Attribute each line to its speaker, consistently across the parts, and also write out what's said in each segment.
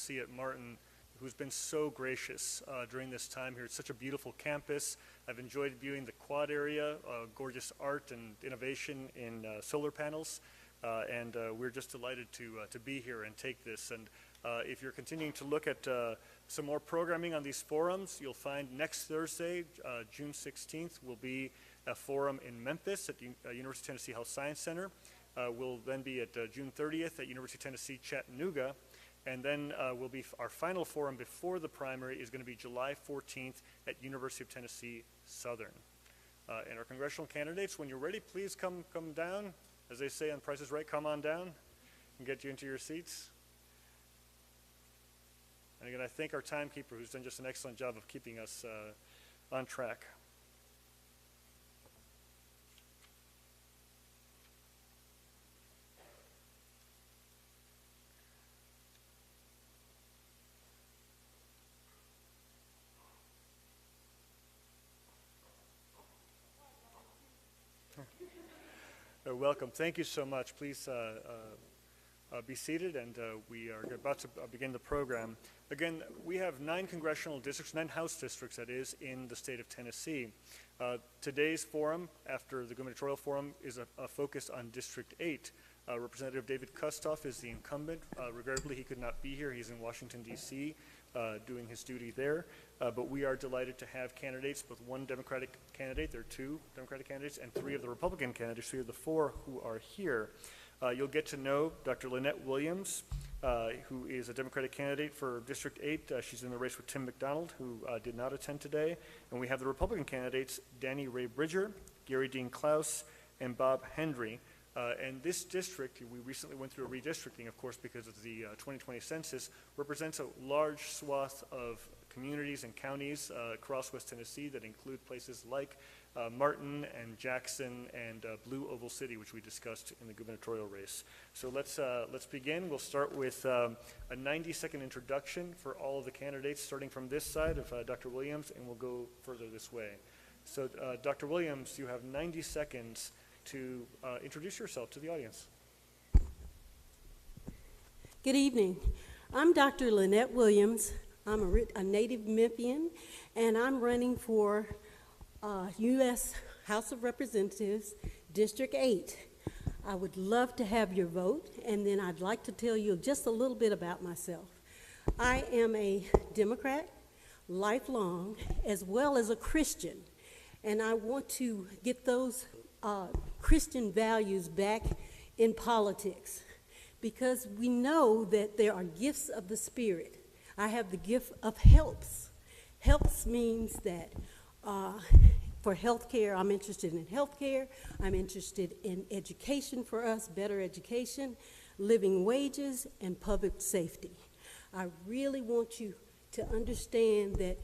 Speaker 1: Tennessee at Martin, who's been so gracious during this time here. It's such a beautiful campus. I've enjoyed viewing the quad area, gorgeous art and innovation in solar panels, and we're just delighted to be here and take this. And if you're continuing to look at some more programming on these forums, you'll find next Thursday, June 16th, will be a forum in Memphis at the University of Tennessee Health Science Center. We'll then be at June 30th at University of Tennessee Chattanooga. And then will be our final forum before the primary is going to be July 14th at University of Tennessee Southern. And our congressional candidates, when you're ready, please come down. As they say on Price is Right, come on down and get you into your seats. And again, I thank our timekeeper who's done just an excellent job of keeping us on track. Welcome. Thank you so much. Please be seated, and we are about to begin the program. Again, we have 9 congressional districts, 9 House districts, that is, in the state of Tennessee. Today's forum, after the gubernatorial forum, is a focus on District 8. Representative David Kustoff is the incumbent. Regrettably, he could not be here. He's in Washington, D.C., doing his duty there. But we are delighted to have candidates, with 1 Democratic candidate, there are 2 Democratic candidates, and 3 of the Republican candidates, 3 of the 4 who are here. You'll get to know Dr. Lynette Williams, who is a Democratic candidate for District 8. She's in the race with Tim McDonald, who did not attend today. And we have the Republican candidates, Danny Ray Bridger, Gary Dean Klaus, and Bob Hendry. And this district, we recently went through a redistricting, of course, because of the 2020 census, represents a large swath of communities and counties across West Tennessee that include places like Martin and Jackson and Blue Oval City, which we discussed in the gubernatorial race. So let's begin. We'll start with a 90-second introduction for all of the candidates, starting from this side of Dr. Williams, and we'll go further this way. So Dr. Williams, you have 90 seconds to introduce yourself to the audience.
Speaker 2: Good evening. I'm Dr. Lynette Williams. I'm a native Memphian, and I'm running for U.S. House of Representatives, District 8. I would love to have your vote, and then I'd like to tell you just a little bit about myself. I am a Democrat, lifelong, as well as a Christian, and I want to get those Christian values back in politics, because we know that there are gifts of the Spirit. I have the gift of helps. Helps means that for health care, I'm interested in health care. I'm interested in education for us, better education, living wages, and public safety. I really want you to understand that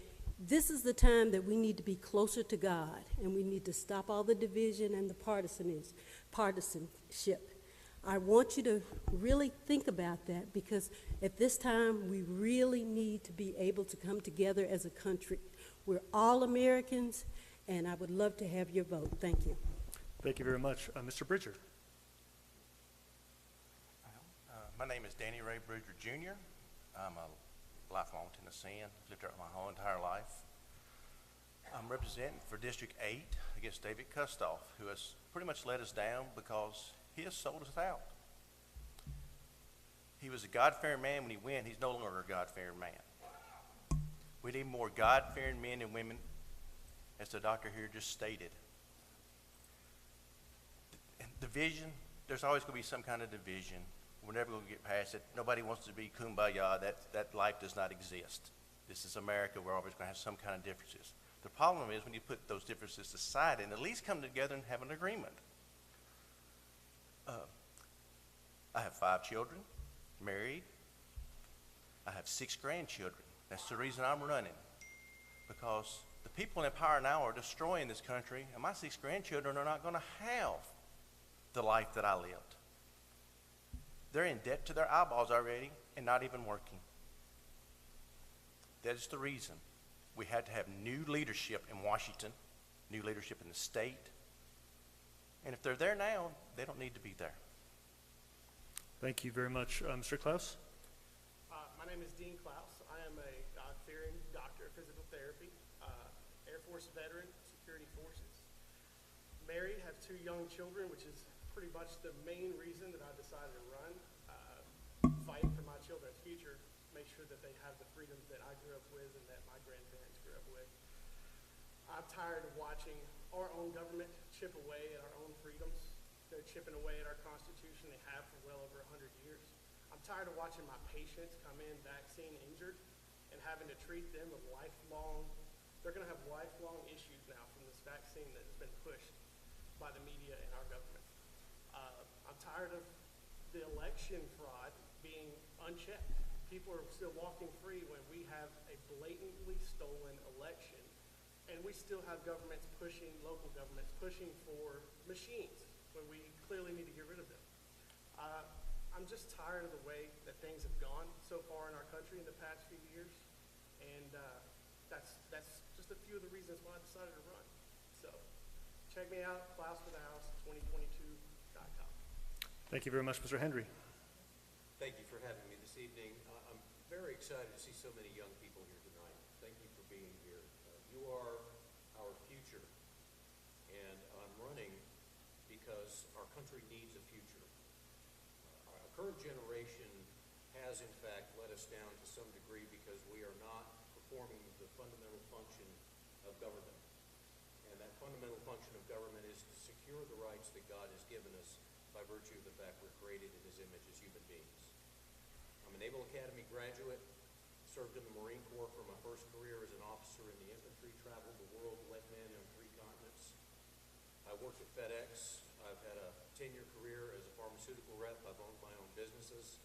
Speaker 2: this is the time that we need to be closer to God, and we need to stop all the division and the partisanship. I want you to really think about that, because at this time we really need to be able to come together as a country. We're all Americans, and I would love to have your vote. Thank you.
Speaker 1: Thank you very much. Mr. Bridger.
Speaker 3: My name is Danny Ray Bridger, Jr. I'm a lifelong Tennessean, lived here my whole entire life. I'm representing for District 8 against David Kustoff, who has pretty much let us down because he has sold us out. He was a God-fearing man when he went. He's no longer a God-fearing man. We need more God-fearing men and women, as the doctor here just stated. Division, there's always going to be some kind of division. We're never going to get past it. Nobody wants to be kumbaya. That life does not exist. This is America. We're always going to have some kind of differences. The problem is when you put those differences aside and at least come together and have an agreement. I have 5 children, married. I have 6 grandchildren. That's the reason I'm running, because the people in power now are destroying this country, and my 6 grandchildren are not going to have the life that I lived. They're in debt to their eyeballs already and not even working. That is the reason we had to have new leadership in Washington, new leadership in the state. And if they're there now, they don't need to be there.
Speaker 1: Thank you very much. Mr. Klaus?
Speaker 4: My name is Dean Klaus. I am a God-fearing doctor of physical therapy, Air Force veteran, security forces. Married, have 2 young children, which is pretty much the main reason that I decided to run. Fight for my children's future, make sure that they have the freedoms that I grew up with and that my grandparents grew up with. I'm tired of watching our own government chip away at our own freedoms. They're chipping away at our Constitution. They have for well over 100 years. I'm tired of watching my patients come in vaccine injured and having to treat them with they're going to have lifelong issues now from this vaccine that has been pushed by the media and our government. I'm tired of the election fraud being unchecked. People are still walking free when we have a blatantly stolen election, and we still have local governments pushing for machines when we clearly need to get rid of them. I'm just tired of the way that things have gone so far in our country in the past few years, and that's just a few of the reasons why I decided to run. So check me out, ClausForTheHouse2022.com.
Speaker 1: Thank you very much, Mr. Hendry.
Speaker 5: Thank you for having me this evening. I'm very excited to see so many young people here tonight. Thank you for being here. You are our future, and I'm running because our country needs a future. Our current generation has, in fact, let us down to some degree because we are not performing the fundamental function of government. And that fundamental function of government is to secure the rights that God has given us by virtue of the fact we're created in His image as human beings. I'm a Naval Academy graduate, served in the Marine Corps for my first career as an officer in the infantry, traveled the world, led men on 3 continents. I worked at FedEx. I've had a 10-year career as a pharmaceutical rep. I've owned my own businesses.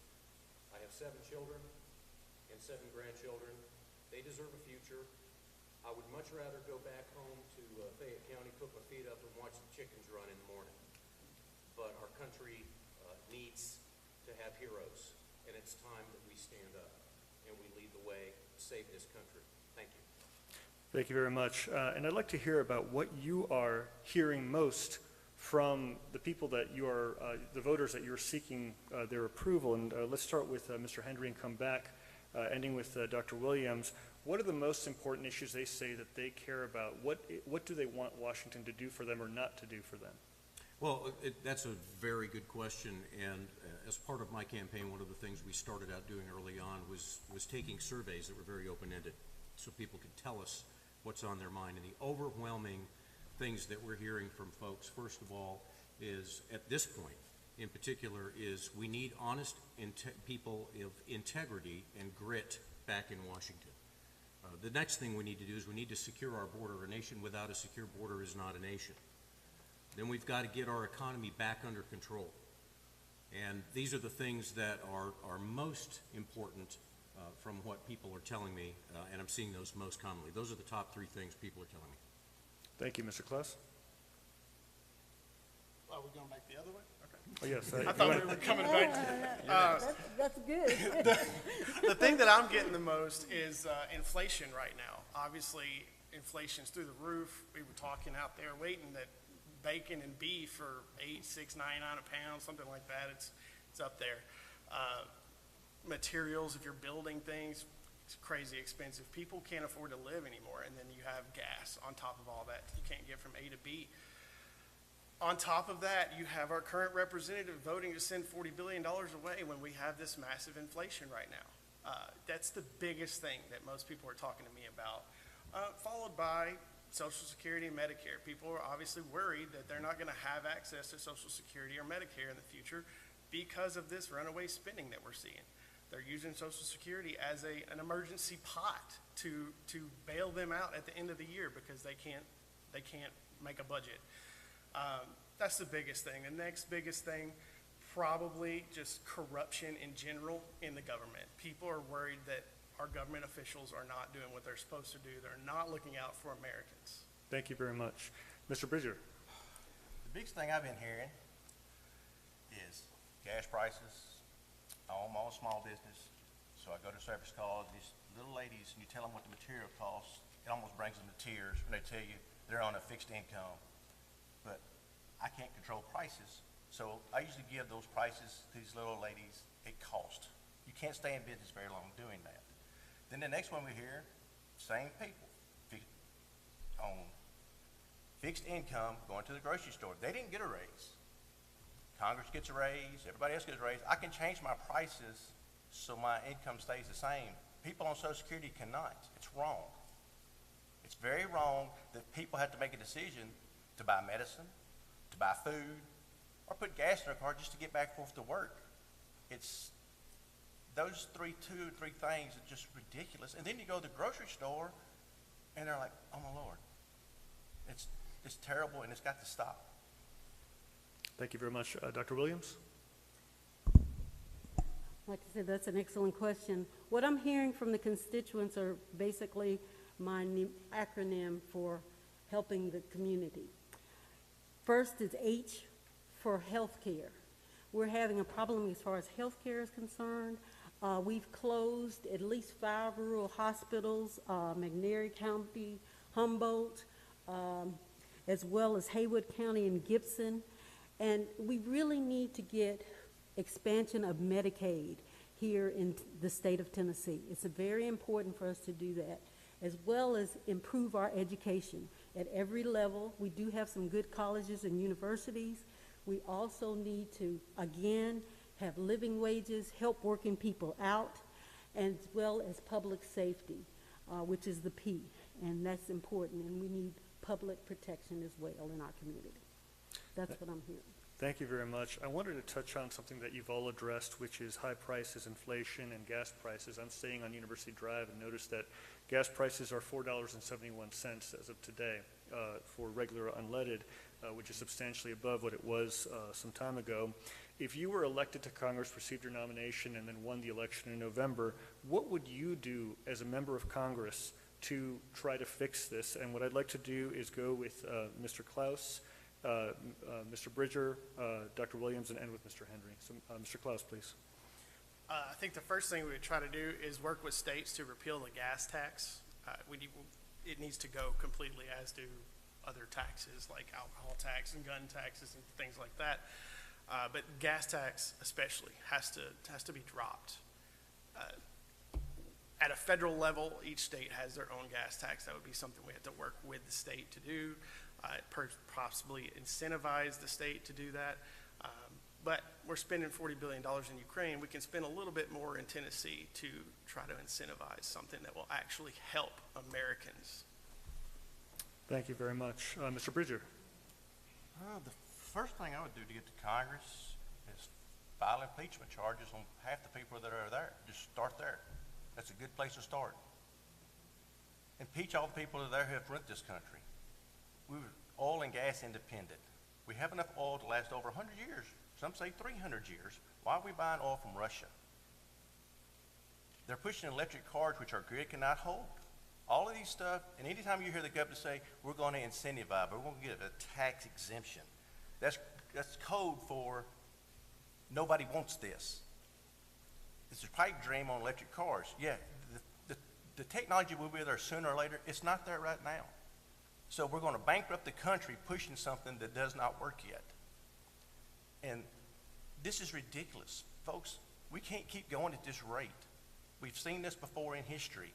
Speaker 5: I have 7 children and 7 grandchildren. They deserve a future. I would much rather go back home to Fayette County, put my feet up, and watch the chickens run in the morning. But our country needs to have heroes, and it's time that we stand up and we lead the way to save this country. Thank you.
Speaker 1: Thank you very much. And I'd like to hear about what you are hearing most from the people that you are, the voters that you're seeking their approval. And let's start with Mr. Hendry and come back, ending with Dr. Williams. What are the most important issues they say that they care about? What do they want Washington to do for them or not to do for them?
Speaker 5: Well, that's a very good question, and as part of my campaign, one of the things we started out doing early on was taking surveys that were very open-ended so people could tell us what's on their mind. And the overwhelming things that we're hearing from folks, first of all, is at this point in particular, is we need honest people of integrity and grit back in Washington. The next thing we need to do is we need to secure our border. A nation without a secure border is not a nation. Then we've got to get our economy back under control. And these are the things that are most important from what people are telling me, and I'm seeing those most commonly. Those are the top 3 things people are telling me.
Speaker 1: Thank you, Mr. Klaus.
Speaker 4: Are we going back the other way? Okay.
Speaker 1: Oh, yes.
Speaker 4: I thought we were coming back to
Speaker 2: That's good.
Speaker 4: the thing that I'm getting the most is inflation right now. Obviously, inflation's through the roof. We were talking out there waiting that bacon and beef are $8, $6, $9 a pound, something like that. It's up there. Materials, if you're building things, it's crazy expensive. People can't afford to live anymore, and then you have gas on top of all that. You can't get from A to B. On top of that, you have our current representative voting to send $40 billion away when we have this massive inflation right now. That's the biggest thing that most people are talking to me about, followed by Social Security and Medicare. People are obviously worried that they're not going to have access to Social Security or Medicare in the future because of this runaway spending that we're seeing. They're using Social Security as an emergency pot to bail them out at the end of the year because they can't make a budget. That's the biggest thing. The next biggest thing, probably just corruption in general in the government. People are worried that our government officials are not doing what they're supposed to do. They're not looking out for Americans.
Speaker 1: Thank you very much. Mr. Bridger.
Speaker 3: The biggest thing I've been hearing is gas prices. I own my own small business, so I go to service calls. These little ladies, and you tell them what the material costs, it almost brings them to tears when they tell you they're on a fixed income. But I can't control prices, so I usually give those prices to these little ladies at cost. You can't stay in business very long doing that. Then the next one we hear, same people on fixed income going to the grocery store. They didn't get a raise. Congress gets a raise, everybody else gets a raise. I can change my prices so my income stays the same. People on Social Security cannot. It's wrong. It's very wrong that people have to make a decision to buy medicine, to buy food, or put gas in their car just to get back and forth to work. It's those two or three things are just ridiculous. And then you go to the grocery store and they're like, oh my Lord, it's terrible and it's got to stop.
Speaker 1: Thank you very much. Dr. Williams?
Speaker 2: Like I said, that's an excellent question. What I'm hearing from the constituents are basically my acronym for helping the community. First is H for healthcare. We're having a problem as far as healthcare is concerned. We've closed at least 5 rural hospitals, McNairy County, Humboldt, as well as Haywood County and Gibson. And we really need to get expansion of Medicaid here in the state of Tennessee. It's very important for us to do that, as well as improve our education at every level. We do have some good colleges and universities. We also need to, again, have living wages, help working people out, as well as public safety, which is the P, and that's important, and we need public protection as well in our community. That's what I'm hearing.
Speaker 1: Thank you very much. I wanted to touch on something that you've all addressed, which is high prices, inflation, and gas prices. I'm staying on University Drive and noticed that gas prices are $4.71 as of today for regular unleaded, which is substantially above what it was some time ago. If you were elected to Congress, received your nomination, and then won the election in November, what would you do as a member of Congress to try to fix this? And what I'd like to do is go with Mr. Klaus, Mr. Bridger, Dr. Williams, and end with Mr. Henry. So, Mr. Klaus, please.
Speaker 4: I think the first thing we would try to do is work with states to repeal the gas tax. It needs to go completely, as do other taxes like alcohol tax and gun taxes and things like that. But gas tax especially has to be dropped. At a federal level, each state has their own gas tax. That would be something we have to work with the state to do. Possibly incentivize the state to do that. But we're spending $40 billion in Ukraine. We can spend a little bit more in Tennessee to try to incentivize something that will actually help Americans.
Speaker 1: Thank you very much. Mr. Bridger.
Speaker 3: The first thing I would do to get to Congress is file impeachment charges on half the people that are there. Just start there. That's a good place to start. Impeach all the people that are there who have run this country. We were oil and gas independent. We have enough oil to last over 100 years. Some say 300 years. Why are we buying oil from Russia? They're pushing electric cars, which our grid cannot hold. All of these stuff, and anytime you hear the government say, we're going to incentivize, we're going to get a tax exemption, that's code for nobody wants this. It's a pipe dream on electric cars. Yeah, the technology will be there sooner or later. It's not there right now. So we're going to bankrupt the country pushing something that does not work yet. And this is ridiculous. Folks, we can't keep going at this rate. We've seen this before in history.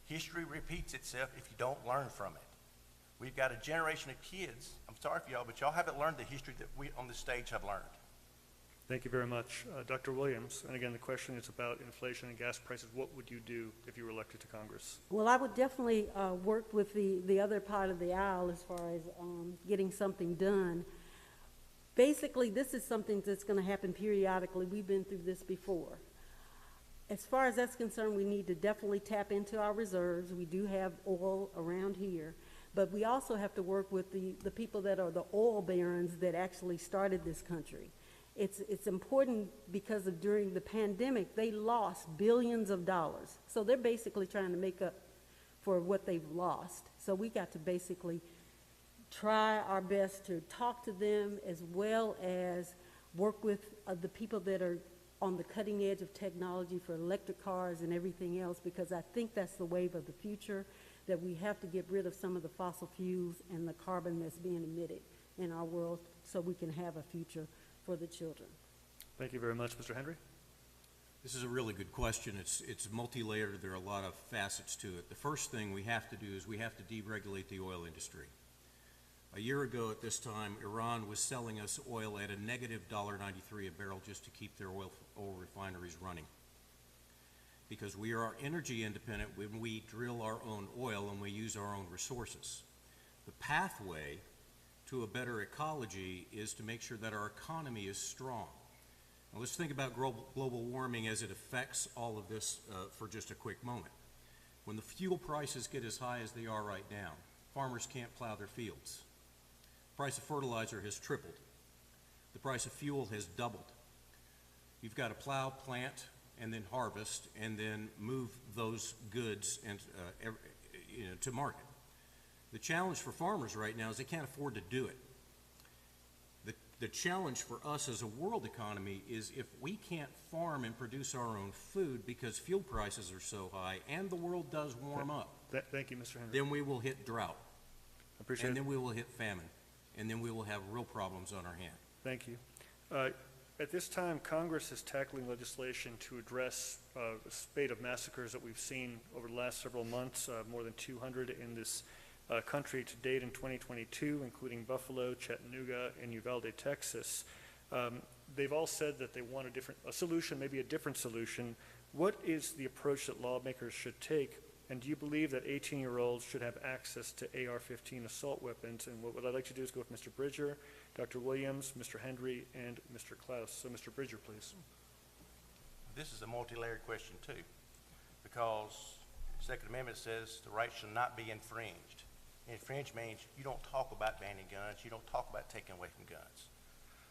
Speaker 3: History repeats itself if you don't learn from it. We've got a generation of kids, I'm sorry for y'all, but y'all haven't learned the history that we on this stage have learned.
Speaker 1: Thank you very much. Dr. Williams, and again, the question is about inflation and gas prices. What would you do if you were elected to Congress?
Speaker 2: Well, I would definitely work with the other part of the aisle as far as getting something done. Basically, this is something that's going to happen periodically. We've been through this before. As far as that's concerned, we need to definitely tap into our reserves. We do have oil around here, but we also have to work with the people that are the oil barons that actually started this country. It's important because of during the pandemic, they lost billions of dollars. So they're basically trying to make up for what they've lost. So we got to basically try our best to talk to them as well as work with the people that are on the cutting edge of technology for electric cars and everything else, because I think that's the wave of the future, that we have to get rid of some of the fossil fuels and the carbon that's being emitted in our world so we can have a future for the children.
Speaker 1: Thank you very much, Mr. Henry.
Speaker 5: This is a really good question. It's multi-layered. There are a lot of facets to it. The first thing we have to do is we have to deregulate the oil industry. A year ago at this time, Iran was selling us oil at a negative $1.93 a barrel just to keep their oil refineries running. Because we are energy independent when we drill our own oil and we use our own resources. The pathway to a better ecology is to make sure that our economy is strong. Now let's think about global warming as it affects all of this for just a quick moment. When the fuel prices get as high as they are right now, farmers can't plow their fields. The price of fertilizer has tripled. The price of fuel has doubled. You've got to plow, plant, and then harvest, and then move those goods and, to market. The challenge for farmers right now is they can't afford to do it. The challenge for us as a world economy is if we can't farm and produce our own food because fuel prices are so high and the world does warm up,
Speaker 1: Thank you, Mr. Henry.
Speaker 5: then we will hit drought,
Speaker 1: Appreciate
Speaker 5: and
Speaker 1: it.
Speaker 5: then we will hit famine, and then we will have real problems on our hand.
Speaker 1: Thank you. At this time, Congress is tackling legislation to address a spate of massacres that we've seen over the last several months, more than 200 in this country to date in 2022, including Buffalo, Chattanooga, and Uvalde, Texas. They've all said that they want a solution, maybe a different solution. What is the approach that lawmakers should take? And do you believe that 18-year-olds should have access to AR-15 assault weapons? And what I'd like to do is go with Mr. Bridger, Dr. Williams, Mr. Hendry, and Mr. Klaus. So Mr. Bridger, please.
Speaker 3: This is a multi-layered question too, because the Second Amendment says the right shall not be infringed. Infringe means you don't talk about banning guns, you don't talk about taking away from guns.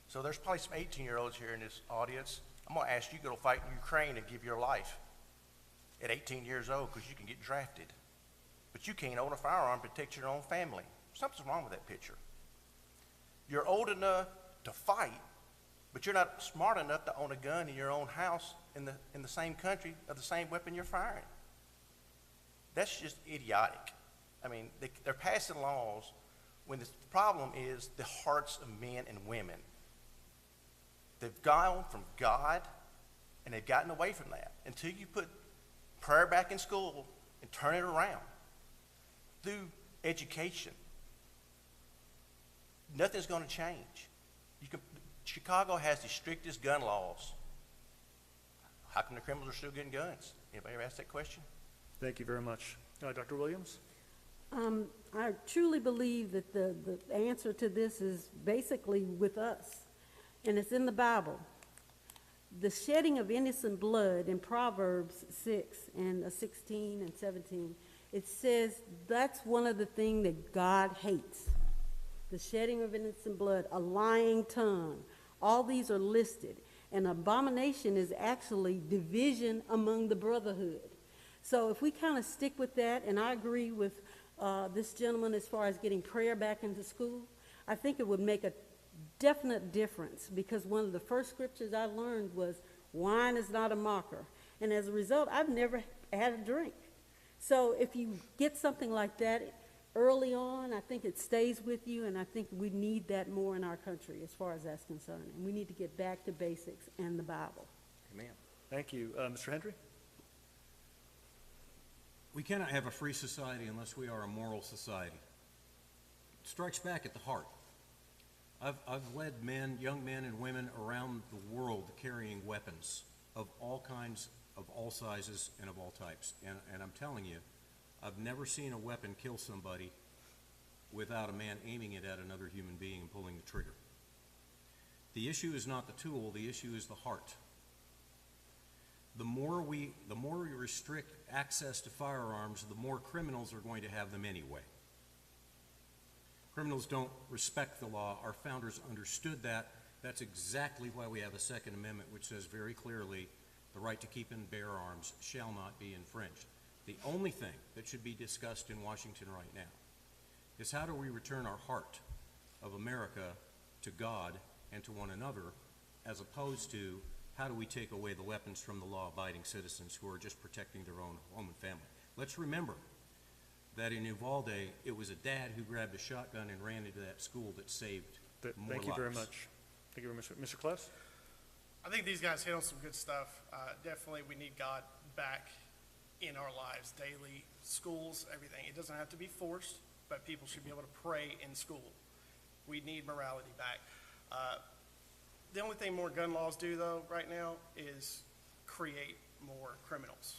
Speaker 3: So there's probably some 18-year-olds here in this audience. I'm gonna ask you to go fight in Ukraine and give your life at 18 years old because you can get drafted. But you can't own a firearm to protect your own family. Something's wrong with that picture. You're old enough to fight, but you're not smart enough to own a gun in your own house in the same country of the same weapon you're firing. That's just idiotic. I mean, they're passing laws when the problem is the hearts of men and women. They've gone from God, and they've gotten away from that. Until you put prayer back in school and turn it around through education, nothing's going to change. Chicago has the strictest gun laws. How come the criminals are still getting guns? Anybody ever asked that question?
Speaker 1: Thank you very much. Dr. Williams?
Speaker 2: I truly believe that the answer to this is basically with us, and it's in the Bible. The shedding of innocent blood in Proverbs 6 and 16 and 17, it says that's one of the things that God hates. The shedding of innocent blood, a lying tongue, all these are listed. And abomination is actually division among the brotherhood. So if we kind of stick with that, and I agree with this gentleman as far as getting prayer back into school, I think it would make a definite difference, because one of the first scriptures I learned was wine is not a mocker. And as a result, I've never had a drink. So if you get something like that early on, I think it stays with you, and I think we need that more in our country as far as that's concerned. And we need to get back to basics and the Bible.
Speaker 3: Amen.
Speaker 1: Thank you. Mr. Hendry?
Speaker 5: We cannot have a free society unless we are a moral society. It strikes back at the heart. I've led young men and women around the world carrying weapons of all kinds, of all sizes, and of all types. And I'm telling you, I've never seen a weapon kill somebody without a man aiming it at another human being and pulling the trigger. The issue is not the tool, the issue is the heart. The more we restrict access to firearms, the more criminals are going to have them anyway. Criminals don't respect the law. Our founders understood that. That's exactly why we have a Second Amendment, which says very clearly the right to keep and bear arms shall not be infringed. The only thing that should be discussed in Washington right now is how do we return our heart of America to God and to one another, as opposed to how do we take away the weapons from the law-abiding citizens who are just protecting their own home and family. Let's remember that in Uvalde, it was a dad who grabbed a shotgun and ran into that school that saved more lives.
Speaker 1: Thank you very much. Thank you very much. Mr. Klaus?
Speaker 4: I think these guys hit on some good stuff. Definitely, we need God back in our lives, daily, schools, everything. It doesn't have to be forced, but people should be able to pray in school. We need morality back. The only thing more gun laws do, though, right now is create more criminals.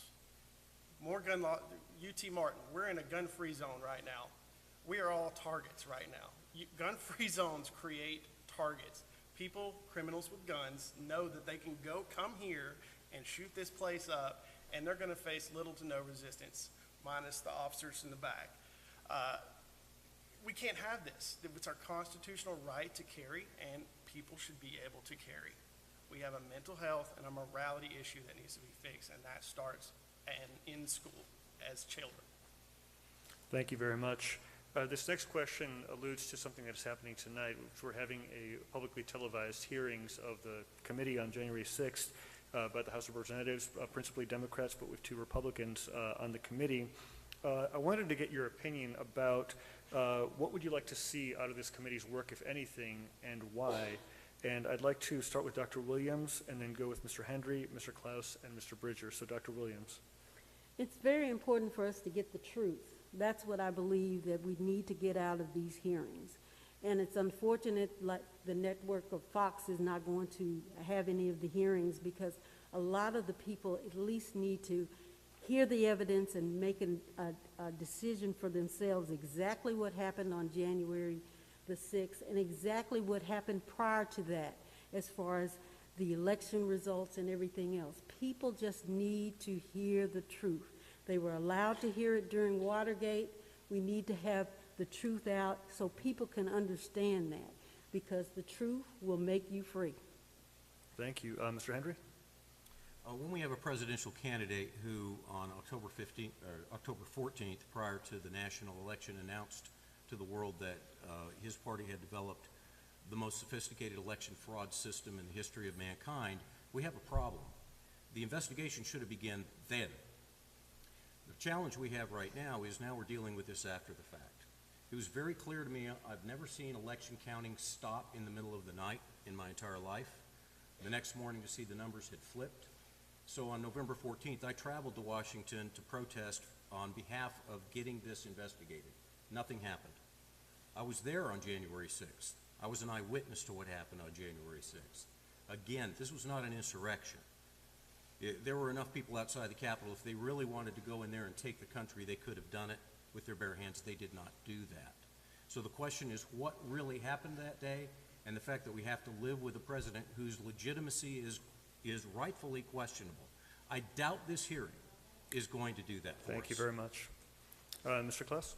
Speaker 4: More gun law. UT Martin, we're in a gun-free zone right now. We are all targets right now. Gun-free zones create targets. People, criminals with guns, know that they can come here and shoot this place up, and they're going to face little to no resistance, minus the officers in the back. We can't have this. It's our constitutional right to carry, and people should be able to carry. We have a mental health and a morality issue that needs to be fixed, and that starts in school as children.
Speaker 1: Thank you very much. This next question alludes to something that's happening tonight. We're having a publicly televised hearings of the committee on January 6th by the House of Representatives, principally Democrats, but with 2 Republicans on the committee. I wanted to get your opinion about what would you like to see out of this committee's work, if anything, and why? And I'd like to start with Dr. Williams and then go with Mr. Hendry, Mr. Klaus, and Mr. Bridger. So Dr. Williams.
Speaker 2: It's very important for us to get the truth. That's what I believe that we need to get out of these hearings. And it's unfortunate, like the network of Fox is not going to have any of the hearings, because a lot of the people at least need to hear the evidence and make a decision for themselves exactly what happened on January the 6th and exactly what happened prior to that as far as the election results and everything else. People just need to hear the truth. They were allowed to hear it during Watergate. We need to have the truth out so people can understand that, because the truth will make you free.
Speaker 1: Thank you. Mr. Hendry?
Speaker 5: When we have a presidential candidate who on October 14th, prior to the national election, announced to the world that his party had developed the most sophisticated election fraud system in the history of mankind, we have a problem. The investigation should have begun then. The challenge we have right now is now we're dealing with this after the fact. It was very clear to me, I've never seen election counting stop in the middle of the night in my entire life. The next morning to see the numbers had flipped. So on November 14th, I traveled to Washington to protest on behalf of getting this investigated. Nothing happened. I was there on January 6th. I was an eyewitness to what happened on January 6th. Again, this was not an insurrection. There were enough people outside the Capitol. If they really wanted to go in there and take the country, they could have done it with their bare hands. They did not do that. So the question is, what really happened that day? And the fact that we have to live with a president whose legitimacy is rightfully questionable. I doubt this hearing is going to do that for us.
Speaker 1: Thank you very much. Mr. Klaus?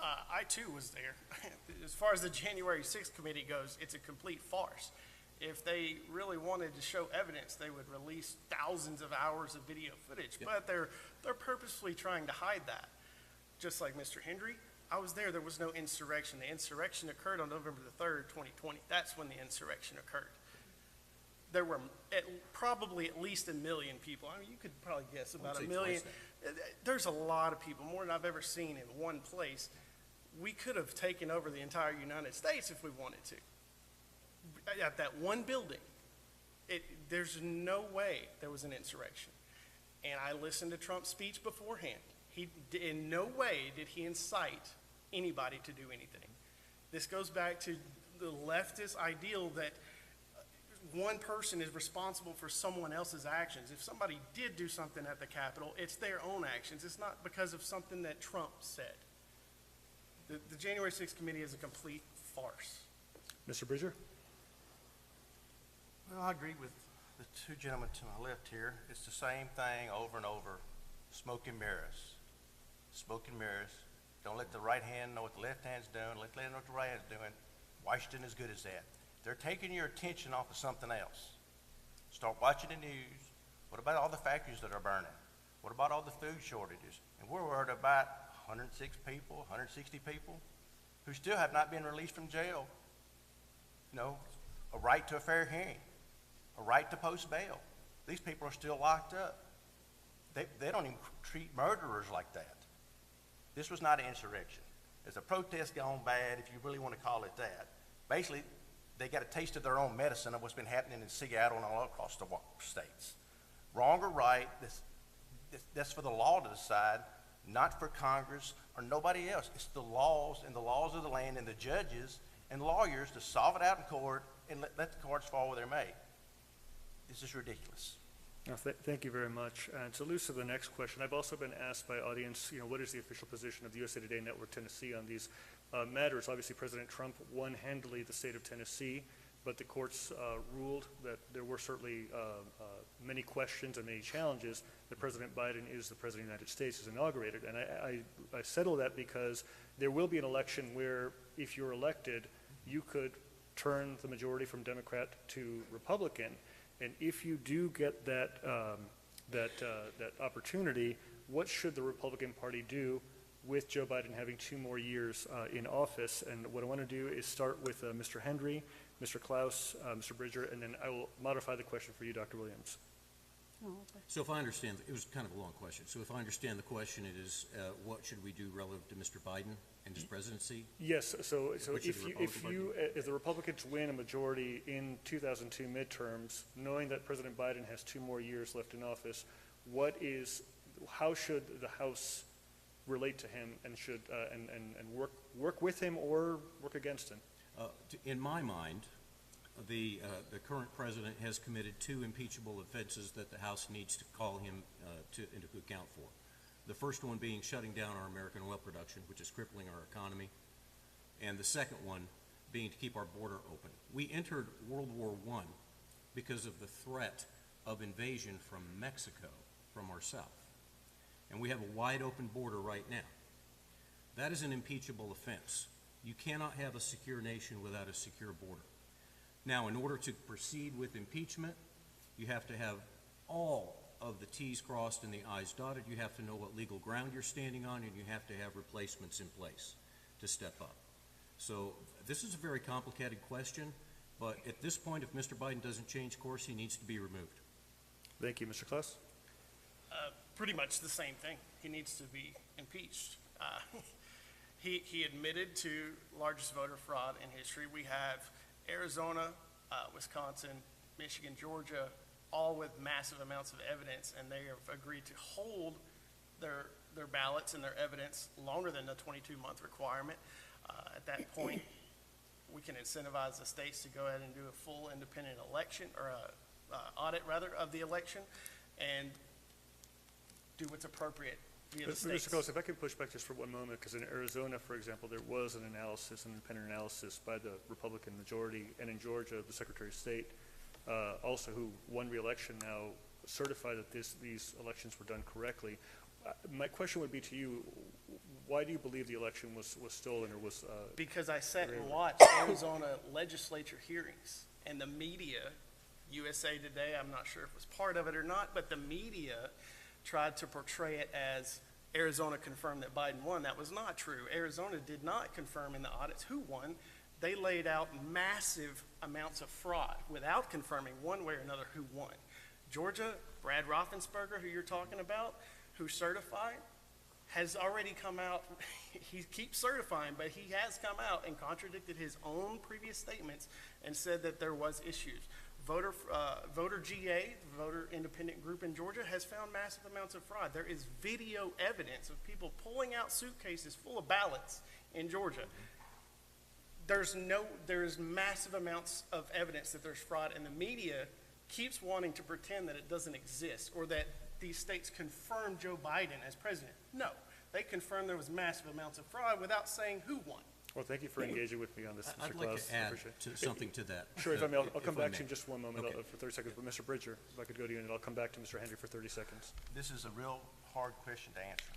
Speaker 4: I too was there. As far as the January 6th committee goes, it's a complete farce. If they really wanted to show evidence, they would release thousands of hours of video footage, but they're purposefully trying to hide that. Just like Mr. Hendry, I was there was no insurrection. The insurrection occurred on November the 3rd, 2020. That's when the insurrection occurred. There were probably at least 1 million people. I mean, you could probably guess about 1 million. There's a lot of people, more than I've ever seen in one place. We could have taken over the entire United States if we wanted to. At that one building, there's no way there was an insurrection. And I listened to Trump's speech beforehand. In no way did he incite anybody to do anything. This goes back to the leftist ideal that one person is responsible for someone else's actions. If somebody did do something at the Capitol, it's their own actions. It's not because of something that Trump said. The January 6th committee is a complete farce.
Speaker 1: Mr. Bridger?
Speaker 3: Well, I agree with the 2 gentlemen to my left here. It's the same thing over and over. Smoke and mirrors. Smoke and mirrors. Don't let the right hand know what the left hand's doing. Let the left hand know what the right hand's doing. Washington is good as that. They're taking your attention off of something else. Start watching the news. What about all the factories that are burning? What about all the food shortages? And we're worried about 106 people, 160 people who still have not been released from jail. You know, a right to a fair hearing, a right to post bail. These people are still locked up. They don't even treat murderers like that. This was not an insurrection. It's a protest gone bad, if you really want to call it that. Basically, they got a taste of their own medicine of what's been happening in Seattle and all across the states. Wrong or right, that's for the law to decide, not for Congress or nobody else. It's the laws and the laws of the land and the judges and lawyers to solve it out in court and let the cards fall where they're made. This is ridiculous.
Speaker 1: Thank you very much. And to loose to the next question, I've also been asked by audience, what is the official position of the USA Today Network Tennessee on these matters? Obviously, President Trump won handily the state of Tennessee, but the courts ruled that there were certainly many questions and many challenges that President Biden is the President of the United States, is inaugurated. And I settle that because there will be an election where, if you're elected, you could turn the majority from Democrat to Republican. And if you do get that opportunity, what should the Republican Party do with Joe Biden having 2 more years in office? And what I want to do is start with Mr. Hendry, Mr. Klaus, Mr. Bridger, and then I will modify the question for you, Dr. Williams.
Speaker 5: So if I understand, it was kind of a long question. So if I understand the question, it is, what should we do relative to Mr. Biden and his presidency?
Speaker 1: Yes, so
Speaker 5: Which is
Speaker 1: if the Republicans win a majority in 2002 midterms, knowing that President Biden has 2 more years left in office, how should the House relate to him and should and work with him or work against him?
Speaker 5: In my mind, the current president has committed 2 impeachable offenses that the House needs to call him into account for. The first one being shutting down our American oil production, which is crippling our economy, and the second one being to keep our border open. We entered World War I because of the threat of invasion from Mexico, from our south. And we have a wide open border right now. That is an impeachable offense. You cannot have a secure nation without a secure border. Now, in order to proceed with impeachment, you have to have all of the T's crossed and the I's dotted. You have to know what legal ground you're standing on, and you have to have replacements in place to step up. So this is a very complicated question, but at this point, if Mr. Biden doesn't change course, he needs to be removed.
Speaker 1: Thank you, Mr. Klaus.
Speaker 4: Pretty much the same thing. He needs to be impeached. He admitted to largest voter fraud in history. We have Arizona, Wisconsin, Michigan, Georgia, all with massive amounts of evidence, and they have agreed to hold their ballots and their evidence longer than the 22-month requirement. At that point, we can incentivize the states to go ahead and do a full independent election, or audit rather, of the election, and do what's appropriate via the states.
Speaker 1: Mr. Klaus, if I could push back just for one moment, because in Arizona, for example, there was an independent analysis by the Republican majority, and in Georgia, the Secretary of State, also who won re-election now, certified that these elections were done correctly. My question would be to you, why do you believe the election was stolen or was
Speaker 4: Because I sat and watched Arizona legislature hearings, and the media, USA Today, I'm not sure if it was part of it or not, but the media tried to portray it as Arizona confirmed that Biden won. That was not true. Arizona did not confirm in the audits who won. They laid out massive amounts of fraud without confirming one way or another who won. Georgia, Brad Raffensperger, who you're talking about, who certified, has already come out. He keeps certifying, but he has come out and contradicted his own previous statements and said that there was issues. Voter GA, Voter Independent Group in Georgia, has found massive amounts of fraud. There is video evidence of people pulling out suitcases full of ballots in Georgia. There's massive amounts of evidence that there's fraud, and the media keeps wanting to pretend that it doesn't exist or that these states confirmed Joe Biden as president. No, they confirmed there was massive amounts of fraud without saying who won.
Speaker 1: Well, thank you for engaging with me on this, Mr.
Speaker 5: I'd like
Speaker 1: Klaus.
Speaker 5: to add something to that.
Speaker 1: Sure, if I may, I'll come
Speaker 5: if I
Speaker 1: back
Speaker 5: may.
Speaker 1: to you in just one moment
Speaker 5: Okay.
Speaker 1: for 30 seconds. But Mr. Bridger, if I could go to you, and I'll come back to Mr. Henry for 30 seconds.
Speaker 3: This is a real hard question to answer.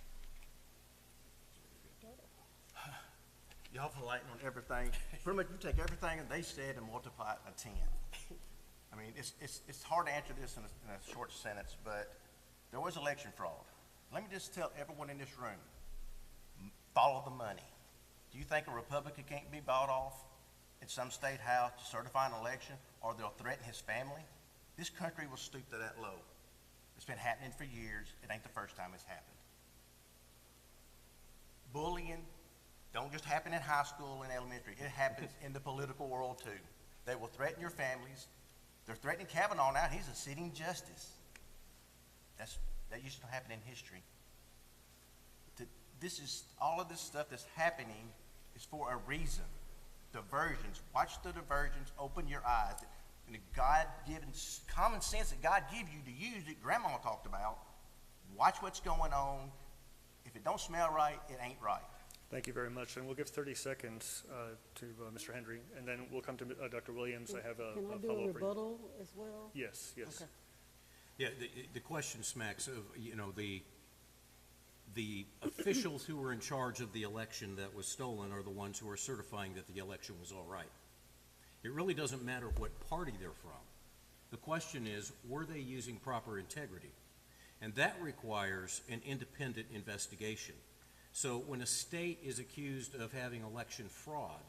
Speaker 3: Y'all enlighten on everything. Pretty much you take everything that they said and multiply it by 10. I mean, it's hard to answer this in a short sentence, but there was election fraud. Let me just tell everyone in this room, follow the money. Do you think a Republican can't be bought off in some state house to certify an election, or they'll threaten his family? This country will stoop to that low. It's been happening for years. It ain't the first time it's happened. Bullying don't just happen in high school and elementary. It happens in the political world too. They will threaten your families. They're threatening Kavanaugh now. He's a sitting justice. That used to happen in history. All of this stuff that's happening is for a reason. Diversions. Watch the diversions. Open your eyes. And the God-given common sense that God gives you to use that Grandma talked about. Watch what's going on. If it don't smell right, it ain't right.
Speaker 1: Thank you very much. And we'll give 30 seconds to Mr. Henry, and then we'll come to Dr. Williams. I have a
Speaker 2: Can I do a
Speaker 1: follow-up.
Speaker 2: rebuttal as well?
Speaker 1: Yes, yes.
Speaker 2: Okay.
Speaker 5: Yeah, the question smacks of, the officials who were in charge of the election that was stolen are the ones who are certifying that the election was all right. It really doesn't matter what party they're from. The question is, were they using proper integrity? And that requires an independent investigation. So when a state is accused of having election fraud,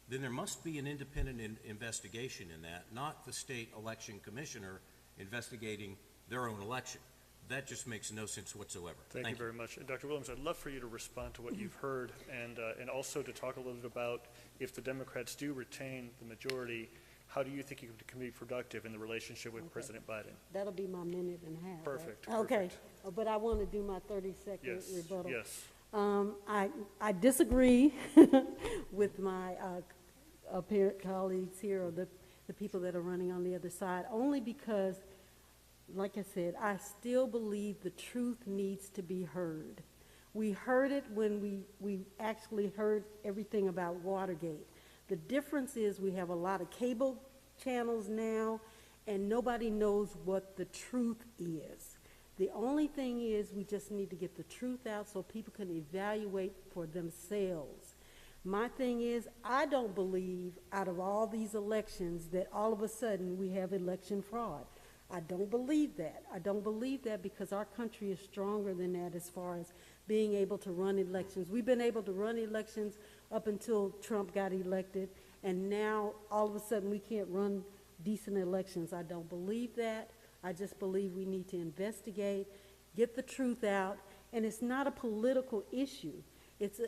Speaker 5: then there must be an independent investigation in that, not the state election commissioner investigating their own election. That just makes no sense whatsoever.
Speaker 1: Thank you very much. And Dr. Williams, I'd love for you to respond to what you've heard, and also to talk a little bit about if the Democrats do retain the majority, how do you think you can be productive in the relationship with President Biden?
Speaker 2: That'll be my minute and a half. Right?
Speaker 1: Perfect.
Speaker 2: Okay,
Speaker 1: Perfect.
Speaker 2: But I want to do my 30-second
Speaker 1: Yes.
Speaker 2: rebuttal.
Speaker 1: Yes.
Speaker 2: I disagree with my apparent colleagues here, or the people that are running on the other side, only because, like I said, I still believe the truth needs to be heard. We heard it when we actually heard everything about Watergate. The difference is we have a lot of cable channels now, and nobody knows what the truth is. The only thing is we just need to get the truth out so people can evaluate for themselves. My thing is, I don't believe out of all these elections that all of a sudden we have election fraud. I don't believe that. I don't believe that because our country is stronger than that as far as being able to run elections. We've been able to run elections up until Trump got elected, and now all of a sudden we can't run decent elections. I don't believe that. I just believe we need to investigate, get the truth out, and it's not a political issue. It's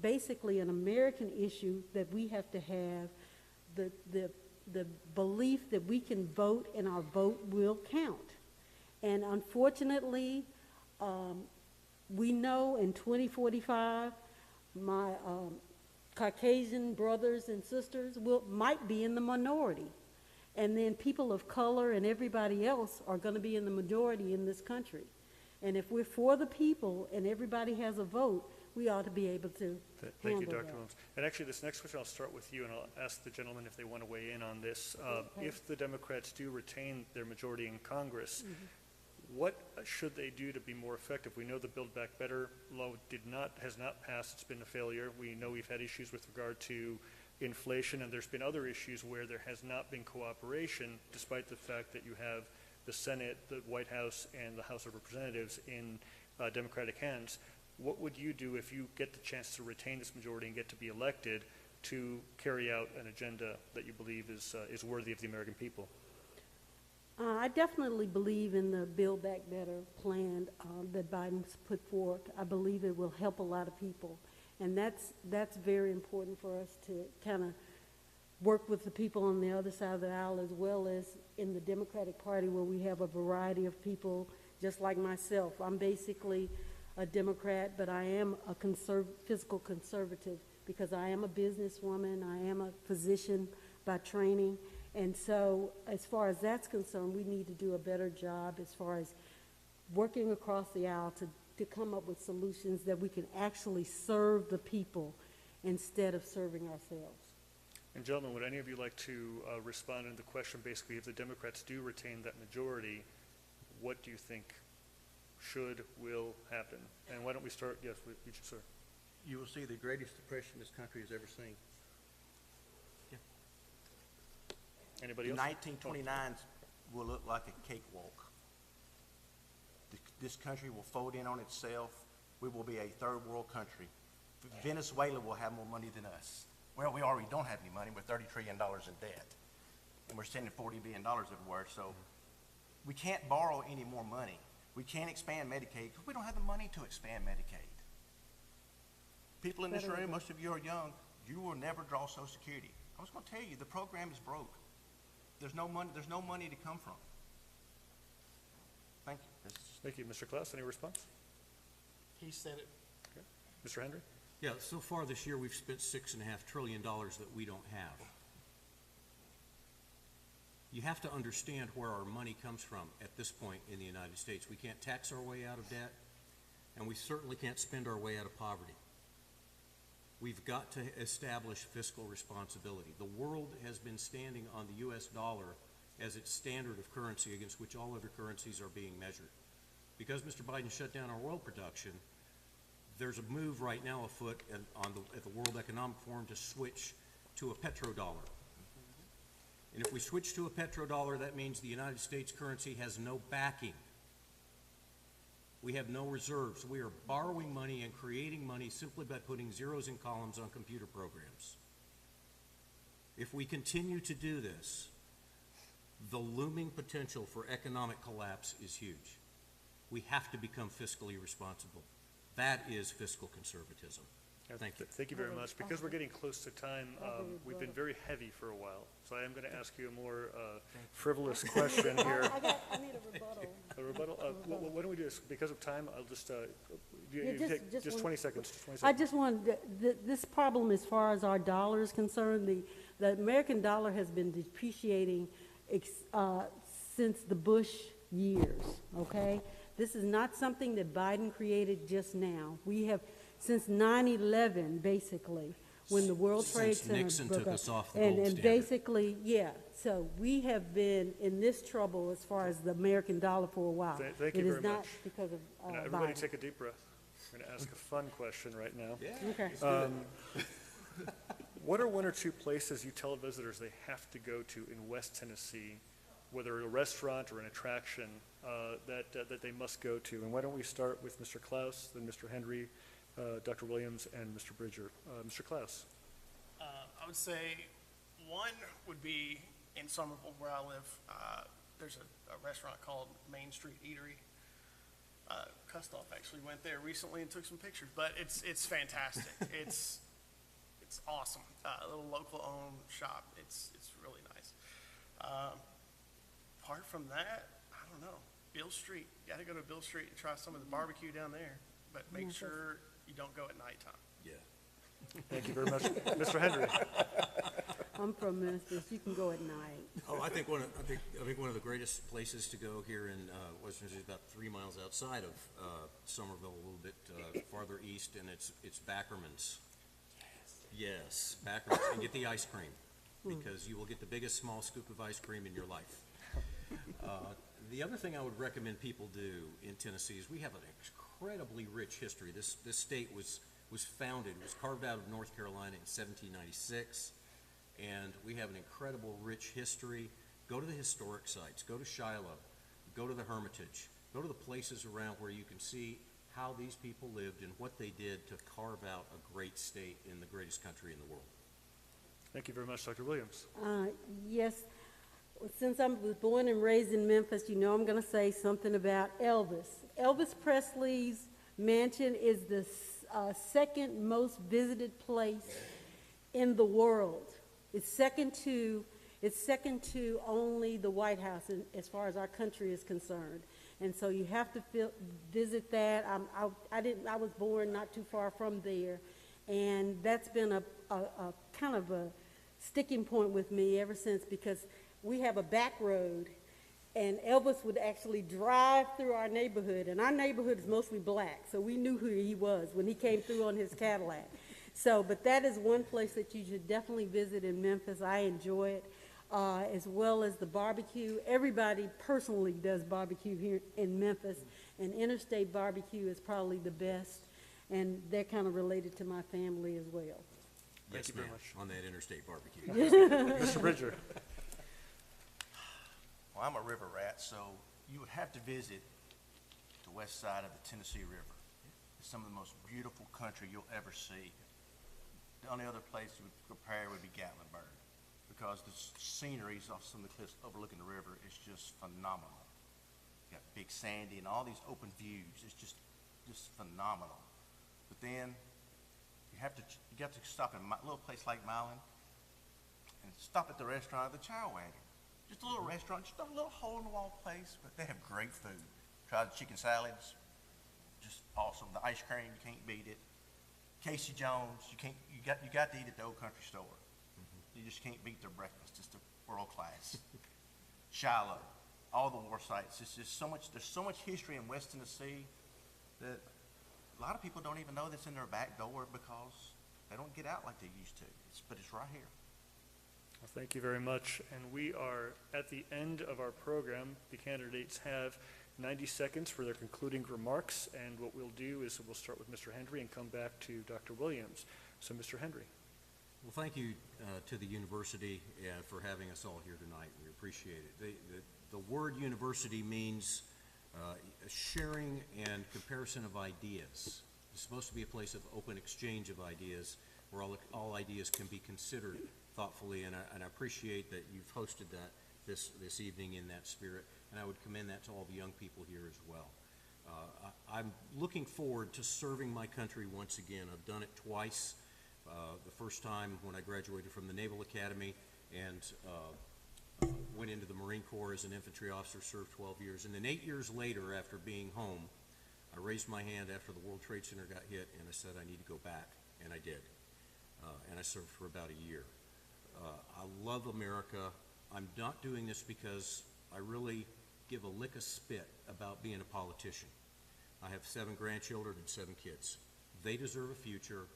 Speaker 2: basically an American issue that we have to have the belief that we can vote and our vote will count. And unfortunately, we know in 2045, my Caucasian brothers and sisters might be in the minority. And then people of color and everybody else are going to be in the majority in this country. And if we're for the people and everybody has a vote, we ought to be able to
Speaker 1: Thank you,
Speaker 2: handle
Speaker 1: Dr.
Speaker 2: that.
Speaker 1: Williams. And actually, this next question, I'll start with you, and I'll ask the gentleman if they want to weigh in on this.
Speaker 2: Okay.
Speaker 1: If the Democrats do retain their majority in Congress, what should they do to be more effective? We know the Build Back Better law has not passed. It's been a failure. We know we've had issues with regard to inflation, and there's been other issues where there has not been cooperation, despite the fact that you have the Senate, the White House, and the House of Representatives in Democratic hands. What would you do if you get the chance to retain this majority and get to be elected to carry out an agenda that you believe is worthy of the American people?
Speaker 2: I definitely believe in the Build Back Better plan that Biden's put forth. I believe it will help a lot of people. And that's very important for us to kind of work with the people on the other side of the aisle, as well as in the Democratic Party, where we have a variety of people just like myself. I'm basically a Democrat, but I am a fiscal conservative because I am a businesswoman. I am a physician by training. And so as far as that's concerned, we need to do a better job as far as working across the aisle to come up with solutions that we can actually serve the people instead of serving ourselves.
Speaker 1: And gentlemen, would any of you like to respond to the question, basically, if the Democrats do retain that majority, what do you think will happen? And why don't we start, yes, with you, sir.
Speaker 3: You will see the greatest depression this country has ever seen.
Speaker 1: Anybody else?
Speaker 3: 1929 will look like a cakewalk. This country will fold in on itself. We will be a third world country. Venezuela will have more money than us. Well, we already don't have any money. We're $30 trillion in debt. And we're sending $40 billion everywhere. So we can't borrow any more money. We can't expand Medicaid because we don't have the money to expand Medicaid. People in this room, most of you are young, you will never draw Social Security. I was going to tell you, the program is broke. There's no money to come from. Thank you.
Speaker 1: Thank you. Mr. Klaus, any response?
Speaker 4: He said it.
Speaker 1: Okay. Mr. Henry?
Speaker 5: Yeah, so far this year, we've spent $6.5 trillion that we don't have. You have to understand where our money comes from at this point in the United States. We can't tax our way out of debt, and we certainly can't spend our way out of poverty. We've got to establish fiscal responsibility. The world has been standing on the U.S. dollar as its standard of currency against which all other currencies are being measured. Because Mr. Biden shut down our oil production, there's a move right now afoot at the World Economic Forum to switch to a petrodollar. And if we switch to a petrodollar, that means the United States currency has no backing. We have no reserves. We are borrowing money and creating money simply by putting zeros and columns on computer programs. If we continue to do this, the looming potential for economic collapse is huge. We have to become fiscally responsible. That is fiscal conservatism. Thank you.
Speaker 1: Thank you very much. Because we're getting close to time, we've been very heavy for a while, so I am going to ask you a more frivolous question here.
Speaker 2: I need a rebuttal.
Speaker 1: A rebuttal? Why don't we do this? Because of time, I'll just,
Speaker 2: just
Speaker 1: just
Speaker 2: one-
Speaker 1: 20 seconds. Just 20
Speaker 2: I
Speaker 1: seconds.
Speaker 2: just wanted, this problem as far as our dollar is concerned, the American dollar has been depreciating since the Bush years, okay? This is not something that Biden created just now. We have, since 9/11, basically, when the World Trade
Speaker 5: Since
Speaker 2: Center
Speaker 5: Nixon
Speaker 2: broke
Speaker 5: took
Speaker 2: up.
Speaker 5: us off the gold
Speaker 2: And
Speaker 5: standard.
Speaker 2: basically, yeah, so we have been in this trouble as far as the American dollar for a while.
Speaker 1: Thank you
Speaker 2: It
Speaker 1: very
Speaker 2: is not
Speaker 1: much.
Speaker 2: because of
Speaker 1: Now, everybody
Speaker 2: Biden.
Speaker 1: take a deep breath. I'm going to ask a fun question right now.
Speaker 2: Okay.
Speaker 1: What are one or two places you tell visitors they have to go to in West Tennessee, whether a restaurant or an attraction, that they must go to? And why don't we start with Mr. Klaus, then Mr. Henry, Dr. Williams, and Mr. Bridger. Mr. Klaus.
Speaker 4: I would say one would be in Somerville, where I live. There's a restaurant called Main Street Eatery. Kustoff actually went there recently and took some pictures, but it's fantastic. It's awesome. A little local owned shop. It's really nice. Apart from that, I don't know. Bill Street. You got to go to Bill Street and try some of the barbecue down there, but make sure you don't go at nighttime.
Speaker 5: Yeah.
Speaker 1: Thank you very much. Mr. Henry.
Speaker 2: I'm from Memphis. You can go at night.
Speaker 5: Oh, I think one of the greatest places to go here in West Virginia is about 3 miles outside of Somerville, a little bit farther east, and it's Backerman's. Yes, Backerman's, and get the ice cream, because you will get the biggest small scoop of ice cream in your life. The other thing I would recommend people do in Tennessee is we have an incredibly rich history. This state was founded, was carved out of North Carolina in 1796. And we have an incredible, rich history. Go to the historic sites. Go to Shiloh. Go to the Hermitage. Go to the places around where you can see how these people lived and what they did to carve out a great state in the greatest country in the world.
Speaker 1: Thank you very much, Dr. Williams.
Speaker 2: Yes, since I was born and raised in Memphis, you know I'm going to say something about Elvis. Elvis Presley's mansion is the second most visited place in the world. It's second to only the White House as far as our country is concerned. And so you have to visit that. I was born not too far from there, and that's been a kind of a sticking point with me ever since, because we have a back road, and Elvis would actually drive through our neighborhood, and our neighborhood is mostly black, so we knew who he was when he came through on his Cadillac. So, but that is one place that you should definitely visit in Memphis. I enjoy it, as well as the barbecue. Everybody personally does barbecue here in Memphis, and Interstate Barbecue is probably the best, and they're kind of related to my family as well.
Speaker 5: Yes,
Speaker 1: you very
Speaker 5: ma'am,
Speaker 1: much.
Speaker 5: on that interstate barbecue.
Speaker 1: Mr. Bridger.
Speaker 3: Well, I'm a river rat, so you would have to visit the west side of the Tennessee River. It's some of the most beautiful country you'll ever see. The only other place you would compare would be Gatlinburg, because the sceneries off some of the cliffs overlooking the river is just phenomenal. You got Big Sandy and all these open views. It's just phenomenal. But then you got to stop in a little place like Milan, and stop at the restaurant at the Chow Wagon. Just a little restaurant, just a little hole-in-the-wall place, but they have great food. Try the chicken salads, just awesome. The ice cream, you can't beat it. Casey Jones, you got to eat at the Old Country Store. You just can't beat their breakfast. It's world class. Shiloh, all the war sites. It's just so much. There's so much history in West Tennessee that a lot of people don't even know that's in their back door because they don't get out like they used to. But it's right here.
Speaker 1: Well, thank you very much. And we are at the end of our program. The candidates have 90 seconds for their concluding remarks, and what we'll do is we'll start with Mr. Hendry and come back to Dr. Williams. So, Mr. Hendry.
Speaker 5: Well, thank you to the university for having us all here tonight. We appreciate it. The word university means a sharing and comparison of ideas. It's supposed to be a place of open exchange of ideas where all ideas can be considered thoughtfully, and I appreciate that you've hosted that this evening in that spirit, and I would commend that to all the young people here as well. I'm looking forward to serving my country once again. I've done it twice. The first time when I graduated from the Naval Academy and went into the Marine Corps as an infantry officer, served 12 years. And then 8 years later, after being home, I raised my hand after the World Trade Center got hit, and I said I need to go back, and I did. And I served for about a year. I love America. I'm not doing this because I really give a lick of spit about being a politician. I have 7 grandchildren and 7 kids. They deserve a future.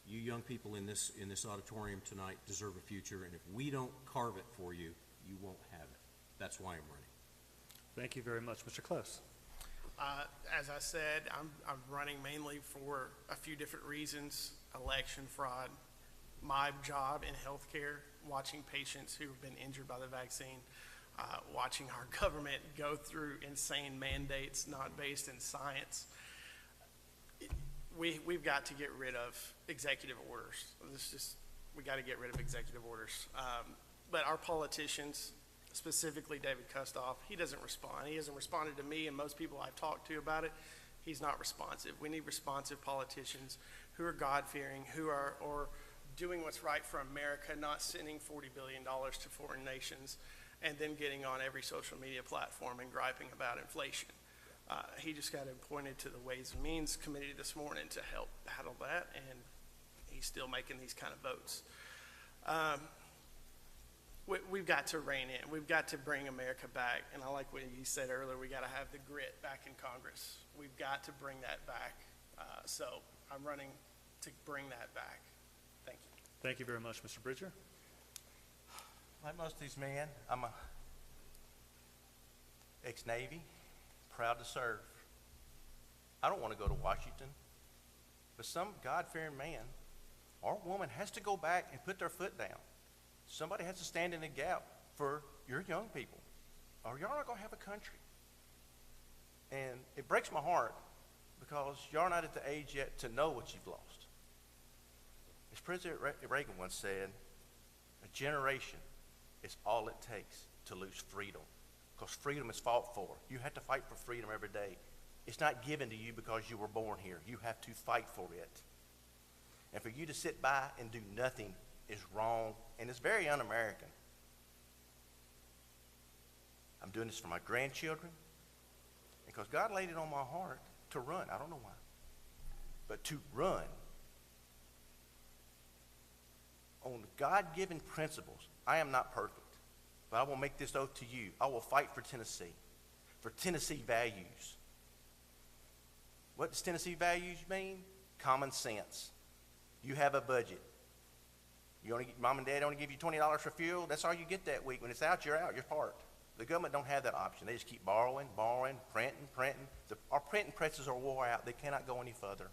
Speaker 5: You young people in this auditorium tonight deserve a future, and if we don't carve it for you, you won't have it. That's why I'm running.
Speaker 1: Thank you very much. Mr. Klaus.
Speaker 4: As I said, I'm running mainly for a few different reasons: election fraud, my job in healthcare, watching patients who have been injured by the vaccine, watching our government go through insane mandates not based in science. We've got to get rid of executive orders. We got to get rid of executive orders. But our politicians, specifically David Kustoff, he doesn't respond. He hasn't responded to me and most people I've talked to about it. He's not responsive. We need responsive politicians who are God-fearing, who are doing what's right for America, not sending $40 billion to foreign nations and then getting on every social media platform and griping about inflation. He just got appointed to the Ways and Means Committee this morning to help battle that, and he's still making these kind of votes. We've got to rein in. We've got to bring America back, and I like what you said earlier. We got to have the grit back in Congress. We've got to bring that back. So I'm running to bring that back. Thank you.
Speaker 1: Thank you very much, Mr. Bridger.
Speaker 3: Like most of these men, I'm a ex-Navy, proud to serve. I don't want to go to Washington, but some God-fearing man or woman has to go back and put their foot down. Somebody has to stand in the gap for your young people, or y'all not going to have a country. And it breaks my heart because y'all not at the age yet to know what you've lost. As President Reagan once said, a generation is all it takes to lose freedom, because freedom is fought for. You have to fight for freedom every day. It's not given to you because you were born here. You have to fight for it. And for you to sit by and do nothing is wrong, and it's very un-American. I'm doing this for my grandchildren because God laid it on my heart to run. I don't know why. But to run on God-given principles. I am not perfect, but I will make this oath to you. I will fight for Tennessee values. What does Tennessee values mean? Common sense. You have a budget. Mom and Dad only give you $20 for fuel. That's all you get that week. When it's out, you're parked. The government don't have that option. They just keep borrowing, printing. Our printing presses are wore out. They cannot go any further.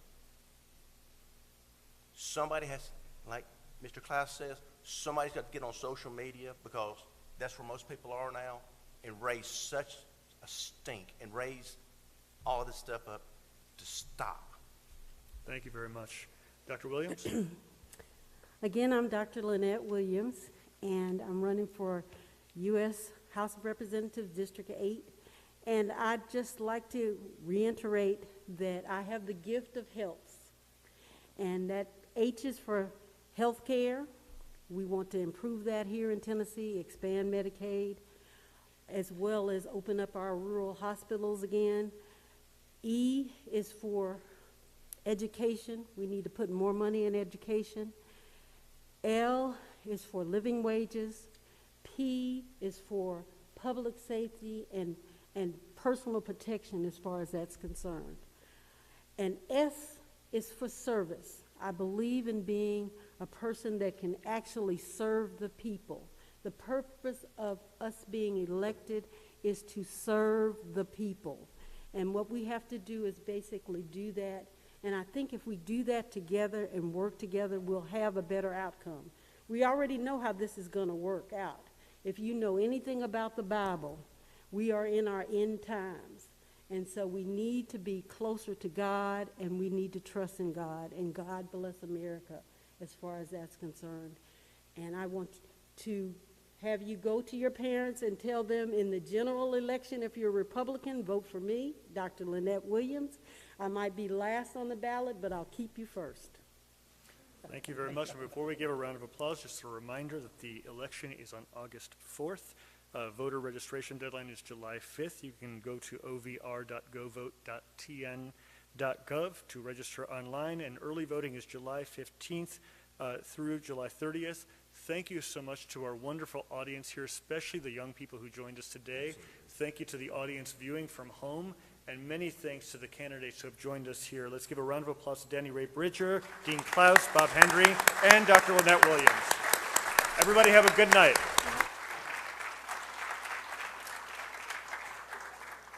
Speaker 3: Somebody has, like Mr. Klaus says, somebody's got to get on social media, because that's where most people are now, and raise such a stink and raise all of this stuff up to stop.
Speaker 1: Thank you very much. Dr. Williams?
Speaker 2: Again, I'm Dr. Lynette Williams, and I'm running for U.S. House of Representatives, District 8. And I'd just like to reiterate that I have the gift of health, and that H is for health care, We want to improve that here in Tennessee, expand Medicaid, as well as open up our rural hospitals again. E is for education. We need to put more money in education. L is for living wages. P is for public safety and personal protection as far as that's concerned. And S is for service. I believe in being a person that can actually serve the people. The purpose of us being elected is to serve the people. And what we have to do is basically do that. And I think if we do that together and work together, we'll have a better outcome. We already know how this is going to work out. If you know anything about the Bible, we are in our end times. And so we need to be closer to God, and we need to trust in God. And God bless America as far as that's concerned. And I want to have you go to your parents and tell them in the general election, if you're a Republican, vote for me, Dr. Lynette Williams. I might be last on the ballot, but I'll keep you first.
Speaker 1: Thank you very much. And before we give a round of applause, just a reminder that the election is on August 4th. Voter registration deadline is July 5th. You can go to ovr.govote.tn.gov to register online, and early voting is July 15th through July 30th. Thank you so much to our wonderful audience here, especially the young people who joined us today. Thank you to the audience viewing from home, and many thanks to the candidates who have joined us here. Let's give a round of applause to Danny Ray Bridger, Dean Klaus, Bob Hendry, and Dr. Lynette Williams. Everybody have a good night.